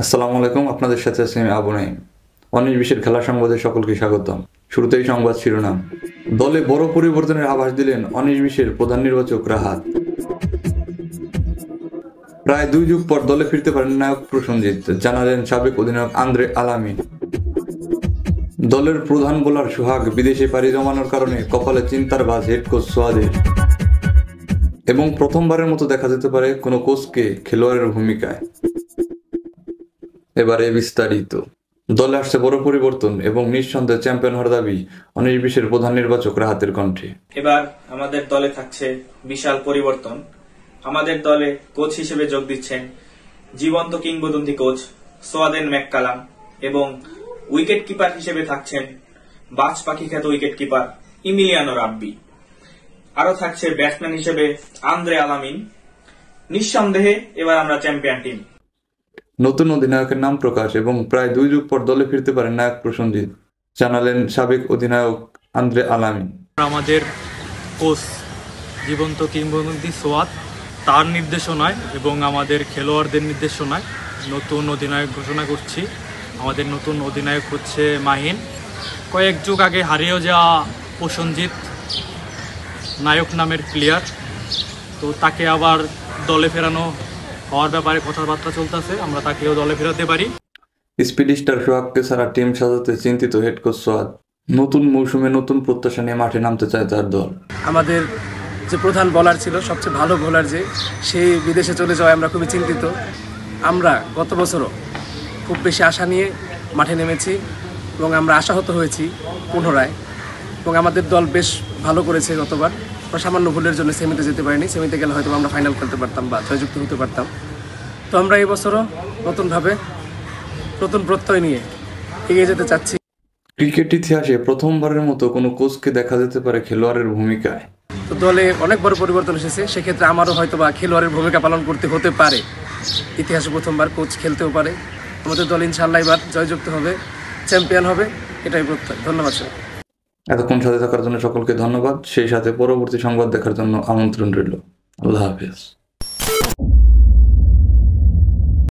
আসসালামু আলাইকুম, আপনাদের সাথে আছি আমি আবু নাইম। 19-20 খেলা সংবাদে সকলকে স্বাগতম। শুরুতেই সংবাদ শিরোনাম। দলে বড় পরিবর্তনের আভাস দিলেন 19-20 প্রধান নির্বাচক রাহাত। প্রায় 2 যুগ পর দলে ফিরতে পারেন নায়ক প্রসেনজিৎ, জানালেন সাবেক অধিনায়ক আন্দ্রে আলামিন। দলের প্রধান বোলার সোহাগ বিদেশে পাড়ি জমানোর কারণে কপালে চিন্তার ভাঁজ হেড কোচ সোয়াদের। এবং প্রথমবারের মতো দেখা যেতে পারে কোনো কোচকে খেলোয়াড়ের ভূমিকায়। এবারে বিস্তারিত। দলে আসছে বড় পরিবর্তন এবং নিঃসন্দেহে চ্যাম্পিয়ন হওয়ার দাবি 19-20 প্রধান নির্বাচক রাহাতের কণ্ঠে। এবার আমাদের দলে থাকছে বিশাল পরিবর্তন। আমাদের দলে কোচ হিসেবে যোগ দিচ্ছেন জীবন্ত কিংবদন্তি কোচ সোয়াদেন ম্যাককালাম এবং উইকেট কিপার হিসেবে থাকছেন বাজ পাখি খ্যাত উইকেট কিপার ইমিলিয়ানো রাব্বি। আরো থাকছে ব্যাটসম্যান হিসেবে আন্দ্রে আলামিন। নিঃসন্দেহে এবার আমরা চ্যাম্পিয়ন টিম। নতুন অধিনায়কের নাম প্রকাশ এবং প্রায় 2 যুগ পর দলে ফিরতে পারেন নায়ক প্রসেনজিৎ, জানালেন সাবেক অধিনায়ক আন্দ্রে আলামিন। আমাদের কোচ জীবন্ত কিংবদন্তি সোয়াদ, তার নির্দেশনায় এবং আমাদের খেলোয়াড়দের নির্দেশনায় নতুন অধিনায়ক ঘোষণা করছি। আমাদের নতুন অধিনায়ক হচ্ছে মাহিন। কয়েক যুগ আগে হারিয়েও যাওয়া প্রসেনজিৎ নায়ক নামের প্লেয়ার, তো তাকে আবার দলে ফেরানো হওয়ার ব্যাপারে কথাবার্তা চলতেছে, আমরা তাকেও দলে ফেরাতে পারি। স্পিড স্টার সোহাগকে ছাড়া টিম সাজাতে চিন্তিত হেড কোচ সোয়াদ। নতুন মৌসুমে নতুন প্রত্যাশা নিয়ে মাঠে নামতে চায় তার দল। আমাদের যে প্রধান বোলার ছিল, সবচেয়ে ভালো বোলার যে, সেই বিদেশে চলে যাওয়ায় আমরা খুবই চিন্তিত। আমরা গত বছরও খুব বেশি আশা নিয়ে মাঠে নেমেছি এবং আমরা আশাহত হয়েছি পুনরায়, এবং আমাদের দল বেশ ভালো করেছে গতবার। আমরা সামান্য ভুলের জন্য সেমিতে যেতে পারিনি। সেমিতে গেলে হয়তো আমরা ফাইনাল খেলতে পারতাম বা জয়যুক্ত হতে পারতাম। তো আমরা এই বছরও নতুনভাবে নতুন প্রত্যয় নিয়ে এগিয়ে যেতে চাচ্ছি। ক্রিকেট ইতিহাসে প্রথমবারের মতো কোনো কোচকে দেখা যেতে পারে খেলোয়াড়ের ভূমিকায়। তো দলে অনেক বড় পরিবর্তন এসেছে, সেক্ষেত্রে আমারও হয়তো বা খেলোয়াড়ের ভূমিকা পালন করতে হতে পারে। ইতিহাসে প্রথমবার কোচ খেলতেও পারে। আমাদের দল ইনশাআল্লাহ এবার জয়যুক্ত হবে, চ্যাম্পিয়ন হবে, এটাই প্রত্যয়। ধন্যবাদ সবাই। এতক্ষণ সাথে থাকার জন্য সকলকে ধন্যবাদ। সেই সাথে পরবর্তী সংবাদ দেখার জন্য আমন্ত্রণ রইল। আল্লাহ হাফেজ।